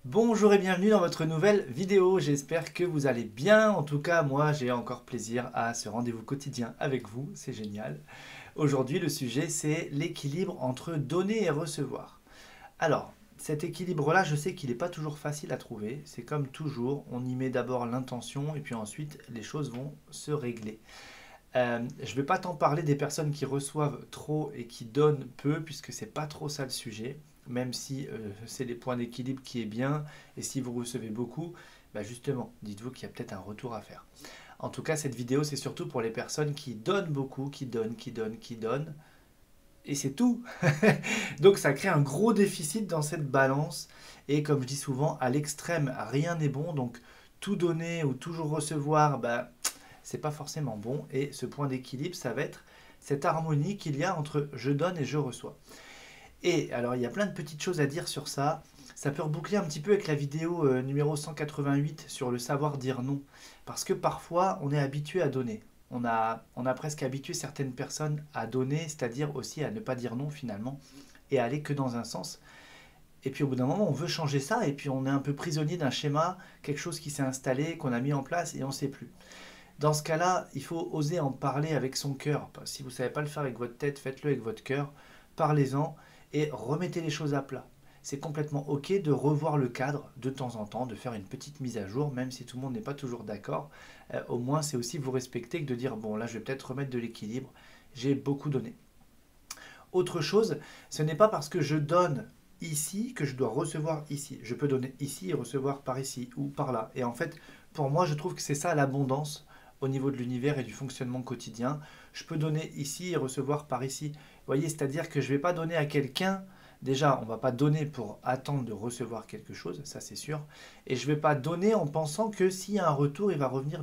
Bonjour et bienvenue dans votre nouvelle vidéo, j'espère que vous allez bien. En tout cas, moi j'ai encore plaisir à ce rendez-vous quotidien avec vous, c'est génial. Aujourd'hui, le sujet c'est l'équilibre entre donner et recevoir. Alors, cet équilibre-là, je sais qu'il n'est pas toujours facile à trouver. C'est comme toujours, on y met d'abord l'intention et puis ensuite les choses vont se régler. Je ne vais pas tant parler des personnes qui reçoivent trop et qui donnent peu, puisque c'est pas trop ça le sujet, même si c'est les points d'équilibre qui est bien, et si vous recevez beaucoup, bah justement, dites-vous qu'il y a peut-être un retour à faire. En tout cas, cette vidéo, c'est surtout pour les personnes qui donnent beaucoup, qui donnent, qui donnent, qui donnent, et c'est tout. Donc ça crée un gros déficit dans cette balance, et comme je dis souvent, à l'extrême, rien n'est bon, donc tout donner ou toujours recevoir, bah, c'est pas forcément bon. Et ce point d'équilibre, ça va être cette harmonie qu'il y a entre je donne et je reçois. Et alors, il y a plein de petites choses à dire sur ça. Ça peut reboucler un petit peu avec la vidéo numéro 188 sur le savoir dire non. Parce que parfois, on est habitué à donner. On a presque habitué certaines personnes à donner, c'est-à-dire aussi à ne pas dire non finalement, et à aller que dans un sens. Et puis au bout d'un moment, on veut changer ça, et puis on est un peu prisonnier d'un schéma, quelque chose qui s'est installé, qu'on a mis en place, et on ne sait plus. Dans ce cas-là, il faut oser en parler avec son cœur. Si vous ne savez pas le faire avec votre tête, faites-le avec votre cœur. Parlez-en et remettez les choses à plat. C'est complètement ok de revoir le cadre de temps en temps, de faire une petite mise à jour, même si tout le monde n'est pas toujours d'accord. Au moins, c'est aussi vous respecter que de dire, bon là, je vais peut-être remettre de l'équilibre. J'ai beaucoup donné. Autre chose, ce n'est pas parce que je donne ici que je dois recevoir ici. Je peux donner ici et recevoir par ici ou par là. Et en fait, pour moi, je trouve que c'est ça l'abondance au niveau de l'univers et du fonctionnement quotidien. Je peux donner ici et recevoir par ici. Vous voyez, c'est-à-dire que je ne vais pas donner à quelqu'un. Déjà, on ne va pas donner pour attendre de recevoir quelque chose, ça c'est sûr. Et je ne vais pas donner en pensant que s'il y a un retour, il va revenir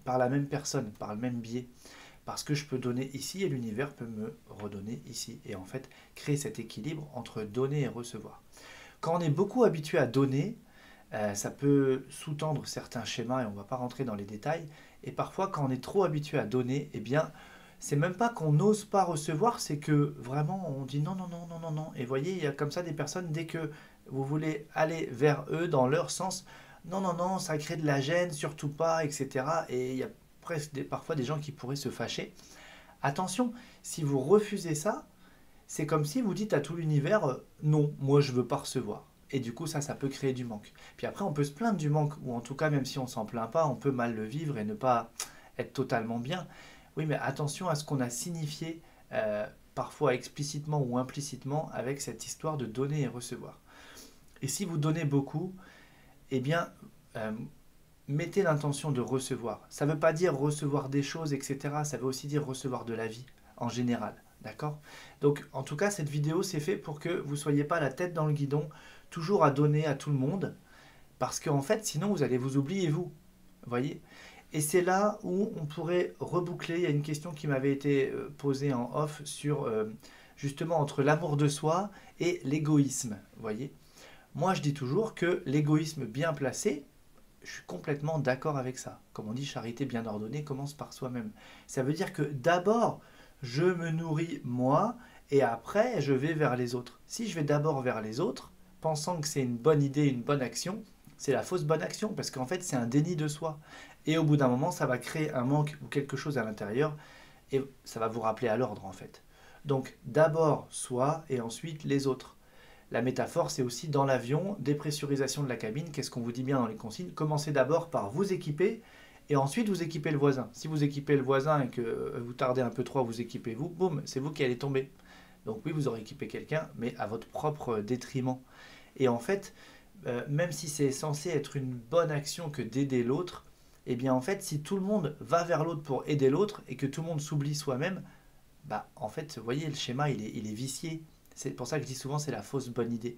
par la même personne, par le même biais. Parce que je peux donner ici et l'univers peut me redonner ici. Et en fait, créer cet équilibre entre donner et recevoir. Quand on est beaucoup habitué à donner, ça peut sous-tendre certains schémas et on ne va pas rentrer dans les détails. Et parfois, quand on est trop habitué à donner, eh bien, c'est même pas qu'on n'ose pas recevoir, c'est que vraiment on dit non, non, non, non, non, non. Et vous voyez, il y a comme ça des personnes, dès que vous voulez aller vers eux dans leur sens, non, non, non, ça crée de la gêne, surtout pas, etc. Et il y a parfois des gens qui pourraient se fâcher. Attention, si vous refusez ça, c'est comme si vous dites à tout l'univers non, moi je veux pas recevoir. Et du coup, ça peut créer du manque. Puis après, on peut se plaindre du manque, ou en tout cas, même si on s'en plaint pas, on peut mal le vivre et ne pas être totalement bien. Oui, mais attention à ce qu'on a signifié, parfois explicitement ou implicitement, avec cette histoire de donner et recevoir. Et si vous donnez beaucoup, eh bien, euh, mettez l'intention de recevoir. Ça ne veut pas dire recevoir des choses, etc. Ça veut aussi dire recevoir de la vie, en général. D'accord? Donc, en tout cas, cette vidéo, c'est fait pour que vous ne soyez pas la tête dans le guidon, toujours à donner à tout le monde, parce qu'en fait, sinon, vous allez vous oublier, vous. Voyez? Et c'est là où on pourrait reboucler. Il y a une question qui m'avait été posée en off sur justement entre l'amour de soi et l'égoïsme. Voyez? Moi, je dis toujours que l'égoïsme bien placé, je suis complètement d'accord avec ça. Comme on dit, charité bien ordonnée commence par soi-même. Ça veut dire que d'abord, je me nourris moi et après, je vais vers les autres. Si je vais d'abord vers les autres, pensant que c'est une bonne idée, une bonne action, c'est la fausse bonne action parce qu'en fait, c'est un déni de soi. Et au bout d'un moment, ça va créer un manque ou quelque chose à l'intérieur et ça va vous rappeler à l'ordre en fait. Donc d'abord soi et ensuite les autres. La métaphore, c'est aussi dans l'avion, dépressurisation de la cabine. Qu'est-ce qu'on vous dit bien dans les consignes? Commencez d'abord par vous équiper et ensuite vous équipez le voisin. Si vous équipez le voisin et que vous tardez un peu trop à vous équiper vous, boum, c'est vous qui allez tomber. Donc oui, vous aurez équipé quelqu'un, mais à votre propre détriment. Et en fait, même si c'est censé être une bonne action que d'aider l'autre, eh bien en fait, si tout le monde va vers l'autre pour aider l'autre et que tout le monde s'oublie soi-même, bah en fait, vous voyez, le schéma, il est vicié. C'est pour ça que je dis souvent, c'est la fausse bonne idée.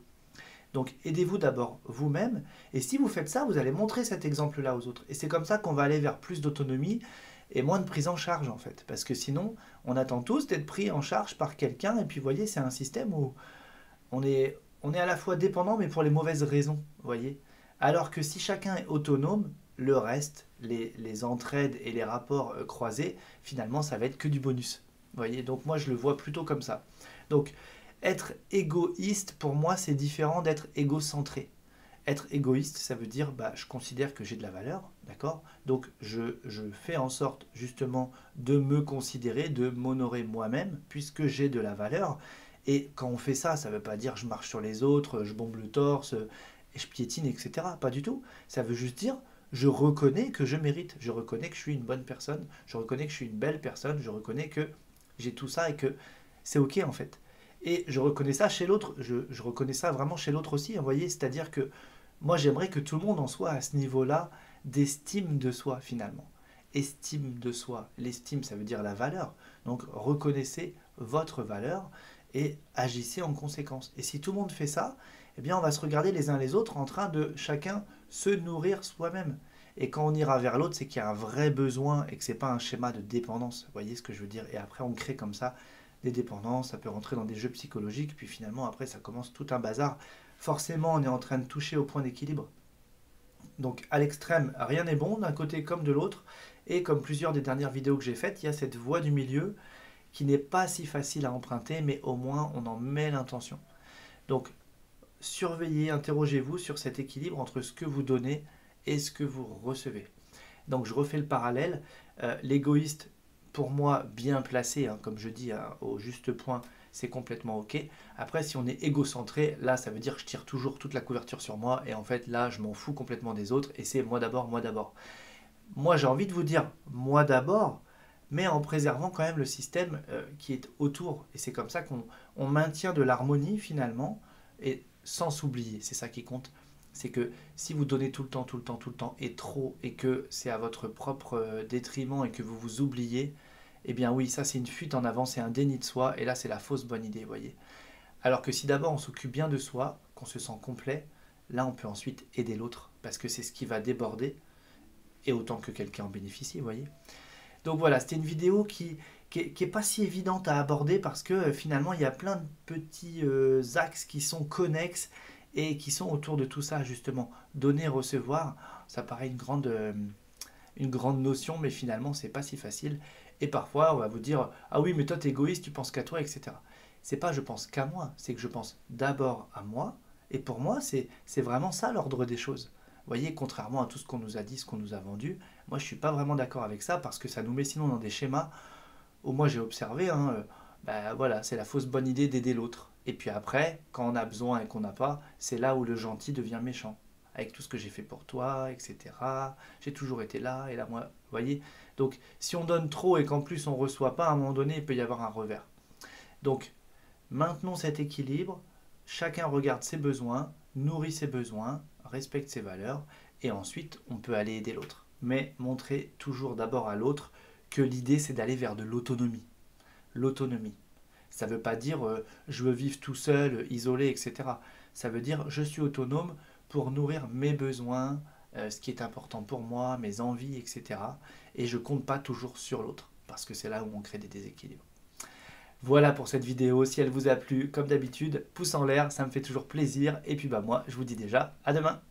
Donc aidez-vous d'abord vous-même, et si vous faites ça, vous allez montrer cet exemple-là aux autres. Et c'est comme ça qu'on va aller vers plus d'autonomie et moins de prise en charge en fait. Parce que sinon, on attend tous d'être pris en charge par quelqu'un, et puis vous voyez, c'est un système où on est à la fois dépendant, mais pour les mauvaises raisons, vous voyez. Alors que si chacun est autonome, le reste, les entraides et les rapports croisés, finalement, ça va être que du bonus. Vous voyez, donc moi je le vois plutôt comme ça. Donc être égoïste, pour moi, c'est différent d'être égocentré. Être égoïste, ça veut dire, bah, je considère que j'ai de la valeur, d'accord? Donc, je fais en sorte, justement, de me considérer, de m'honorer moi-même, puisque j'ai de la valeur. Et quand on fait ça, ça ne veut pas dire je marche sur les autres, je bombe le torse, et je piétine, etc. Pas du tout. Ça veut juste dire, je reconnais que je mérite, je reconnais que je suis une bonne personne, je reconnais que je suis une belle personne, je reconnais que j'ai tout ça et que c'est ok en fait. Et je reconnais ça chez l'autre, je reconnais ça vraiment chez l'autre aussi, vous voyez, c'est-à-dire que moi j'aimerais que tout le monde en soit à ce niveau-là d'estime de soi finalement. Estime de soi, l'estime ça veut dire la valeur, donc reconnaissez votre valeur et agissez en conséquence. Et si tout le monde fait ça, eh bien on va se regarder les uns les autres en train de chacun se nourrir soi-même. Et quand on ira vers l'autre, c'est qu'il y a un vrai besoin et que c'est pas un schéma de dépendance. Vous voyez ce que je veux dire? Et après, on crée comme ça des dépendances, ça peut rentrer dans des jeux psychologiques, puis finalement, après, ça commence tout un bazar. Forcément, on est en train de toucher au point d'équilibre. Donc, à l'extrême, rien n'est bon, d'un côté comme de l'autre. Et comme plusieurs des dernières vidéos que j'ai faites, il y a cette voie du milieu qui n'est pas si facile à emprunter, mais au moins, on en met l'intention. Donc, surveillez, interrogez-vous sur cet équilibre entre ce que vous donnez et ce que vous recevez. Donc je refais le parallèle. L'égoïste, pour moi, bien placé, hein, comme je dis au juste point, c'est complètement ok. Après, si on est égocentré, là, ça veut dire que je tire toujours toute la couverture sur moi et en fait, là, je m'en fous complètement des autres et c'est moi d'abord, moi d'abord. Moi, j'ai envie de vous dire moi d'abord, mais en préservant quand même le système qui est autour. Et c'est comme ça qu'on maintient de l'harmonie finalement et sans s'oublier. C'est ça qui compte. C'est que si vous donnez tout le temps, tout le temps, tout le temps et trop et que c'est à votre propre détriment et que vous vous oubliez, eh bien oui, ça c'est une fuite en avant, c'est un déni de soi et là c'est la fausse bonne idée, vous voyez. Alors que si d'abord on s'occupe bien de soi, qu'on se sent complet, là on peut ensuite aider l'autre parce que c'est ce qui va déborder et autant que quelqu'un en bénéficie, vous voyez. Donc voilà, c'était une vidéo qui est pas si évidente à aborder parce que finalement il y a plein de petits axes qui sont connexes et qui sont autour de tout ça justement. Donner, recevoir, ça paraît une grande notion, mais finalement c'est pas si facile. Et parfois on va vous dire ah oui mais toi t'es égoïste, tu penses qu'à toi, etc. C'est pas je pense qu'à moi, c'est que je pense d'abord à moi. Et pour moi c'est vraiment ça l'ordre des choses. Vous voyez, contrairement à tout ce qu'on nous a dit, ce qu'on nous a vendu, moi je suis pas vraiment d'accord avec ça parce que ça nous met sinon dans des schémas où moi j'ai observé, hein, bah, voilà, c'est la fausse bonne idée d'aider l'autre. Et puis après, quand on a besoin et qu'on n'a pas, c'est là où le gentil devient méchant. Avec tout ce que j'ai fait pour toi, etc. J'ai toujours été là, et là moi, vous voyez. Donc si on donne trop et qu'en plus on ne reçoit pas, à un moment donné, il peut y avoir un revers. Donc maintenons cet équilibre, chacun regarde ses besoins, nourrit ses besoins, respecte ses valeurs, et ensuite on peut aller aider l'autre. Mais montrer toujours d'abord à l'autre que l'idée c'est d'aller vers de l'autonomie. L'autonomie. Ça ne veut pas dire je veux vivre tout seul, isolé, etc. Ça veut dire je suis autonome pour nourrir mes besoins, ce qui est important pour moi, mes envies, etc. Et je ne compte pas toujours sur l'autre, parce que c'est là où on crée des déséquilibres. Voilà pour cette vidéo, si elle vous a plu, comme d'habitude, pouce en l'air, ça me fait toujours plaisir. Et puis bah moi, je vous dis déjà à demain.